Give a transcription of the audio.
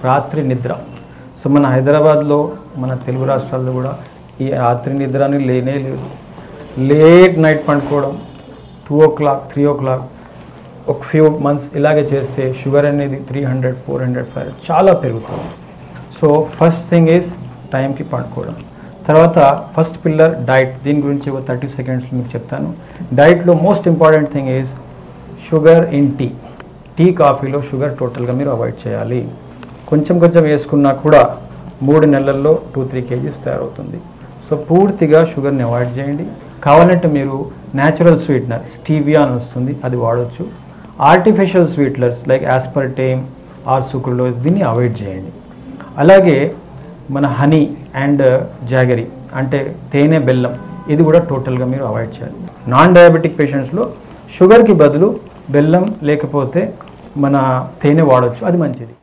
రాత్రి నిద్ర. సో మన హైదరాబాద్లో మన తెలుగు రాష్ట్రాల్లో కూడా ఈ రాత్రి నిద్ర అని లేనే లేదు. లేట్ నైట్ పండుకోవడం, 2 o'clock 3 o'clock, ఒక ఫ్యూ మంత్స్ ఇలాగే చేస్తే షుగర్ అనేది 300 400 500 చాలా పెరుగుతుంది. సో ఫస్ట్ థింగ్ ఈజ్ టైంకి పండుకోవడం. తర్వాత ఫస్ట్ పిల్లర్ డైట్. దీని గురించి ఒక 30 seconds మీకు చెప్తాను. డైట్లో most important thing is sugar in tea కాఫీలో షుగర్ టోటల్గా మీరు అవాయిడ్ చేయాలి. కొంచెం కొంచెం వేసుకున్నా కూడా 3 నెలల్లో 2-3 kgs తయారవుతుంది. సో పూర్తిగా షుగర్ని అవాయిడ్ చేయండి. కావాలంటే మీరు న్యాచురల్ స్వీట్నర్ స్టీవియా అని వస్తుంది, అది వాడవచ్చు. Artificial sweeteners like aspartame or sucralose దీన్ని అవాయిడ్ చేయండి. అలాగే మన హనీ అండ్ జాగరీ అంటే తేనె బెల్లం, ఇది కూడా టోటల్గా మీరు అవాయిడ్ చేయాలి. నాన్ డయాబెటిక్ పేషెంట్స్లో షుగర్కి బదులు బెల్లం లేకపోతే మన తేనె వాడవచ్చు, అది మంచిది.